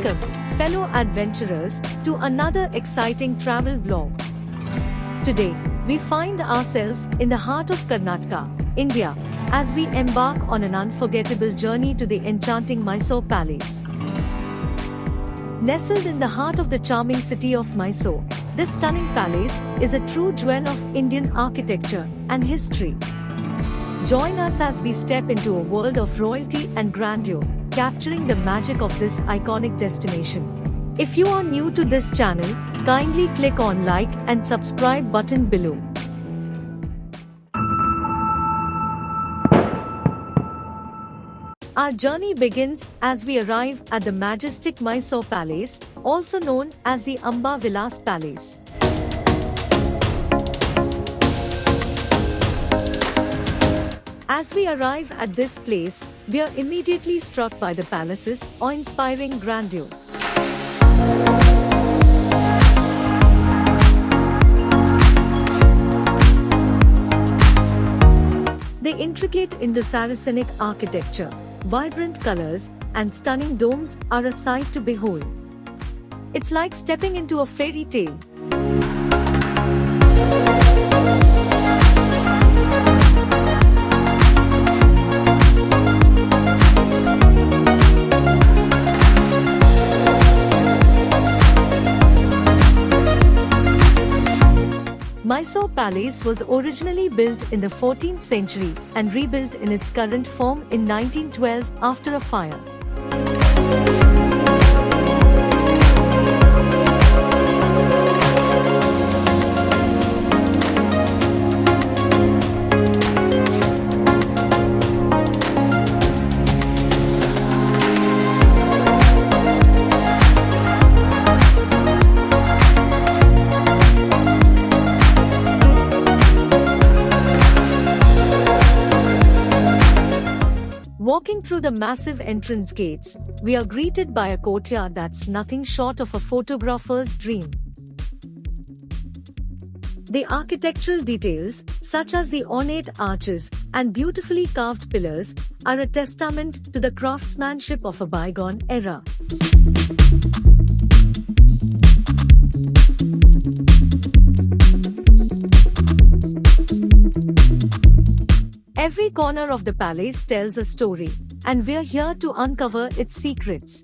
Welcome, fellow adventurers, to another exciting travel vlog. Today, we find ourselves in the heart of Karnataka, India, as we embark on an unforgettable journey to the enchanting Mysore Palace. Nestled in the heart of the charming city of Mysore, this stunning palace is a true jewel of Indian architecture and history. Join us as we step into a world of royalty and grandeur, capturing the magic of this iconic destination. If you are new to this channel, kindly click on like and subscribe button below. Our journey begins as we arrive at the majestic Mysore Palace, also known as the Amba Vilas Palace. As we arrive at this place, we are immediately struck by the palace's awe-inspiring grandeur. The intricate Indo-Saracenic architecture, vibrant colors, and stunning domes are a sight to behold. It's like stepping into a fairy tale. Mysore Palace was originally built in the 14th century and rebuilt in its current form in 1912 after a fire. Walking through the massive entrance gates, we are greeted by a courtyard that's nothing short of a photographer's dream. The architectural details, such as the ornate arches and beautifully carved pillars, are a testament to the craftsmanship of a bygone era. Every corner of the palace tells a story, and we're here to uncover its secrets.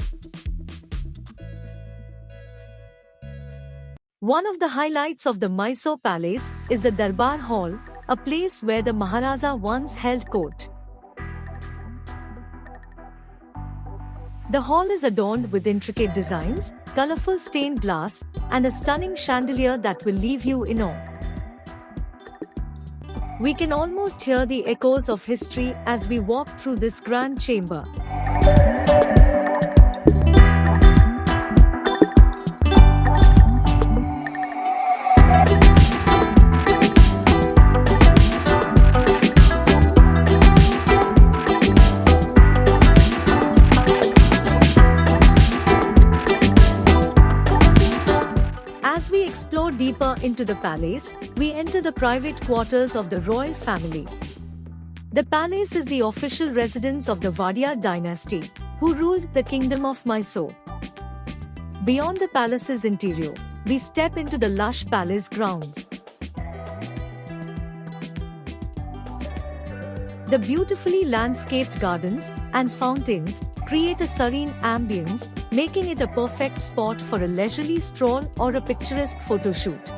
One of the highlights of the Mysore Palace is the Durbar Hall, a place where the Maharaja once held court. The hall is adorned with intricate designs, colorful stained glass, and a stunning chandelier that will leave you in awe. We can almost hear the echoes of history as we walk through this grand chamber. As we explore deeper into the palace, we enter the private quarters of the royal family. The palace is the official residence of the Wadiyar dynasty, who ruled the Kingdom of Mysore. Beyond the palace's interior, we step into the lush palace grounds. The beautifully landscaped gardens and fountains create a serene ambience, making it a perfect spot for a leisurely stroll or a picturesque photo shoot.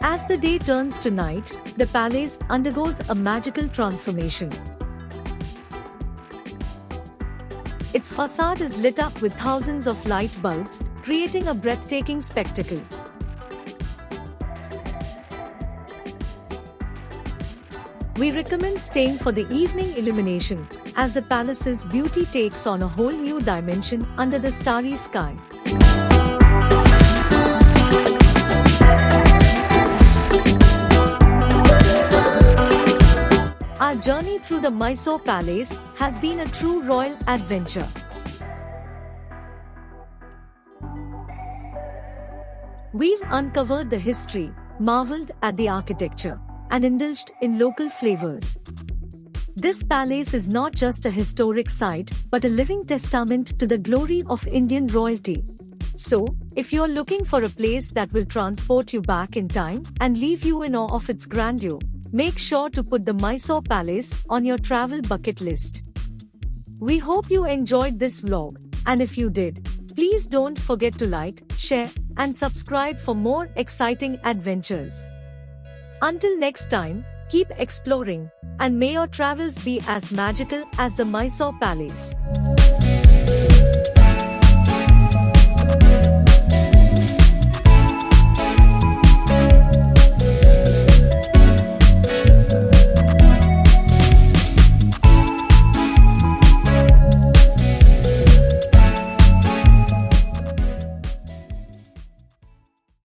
As the day turns to night, the palace undergoes a magical transformation. Its facade is lit up with thousands of light bulbs, creating a breathtaking spectacle. We recommend staying for the evening illumination, as the palace's beauty takes on a whole new dimension under the starry sky. Our journey through the Mysore Palace has been a true royal adventure. We've uncovered the history, marveled at the architecture, and indulged in local flavors. This palace is not just a historic site, but a living testament to the glory of Indian royalty. So, if you're looking for a place that will transport you back in time and leave you in awe of its grandeur, make sure to put the Mysore Palace on your travel bucket list. We hope you enjoyed this vlog, and if you did, please don't forget to like, share, and subscribe for more exciting adventures. Until next time, keep exploring, and may your travels be as magical as the Mysore Palace.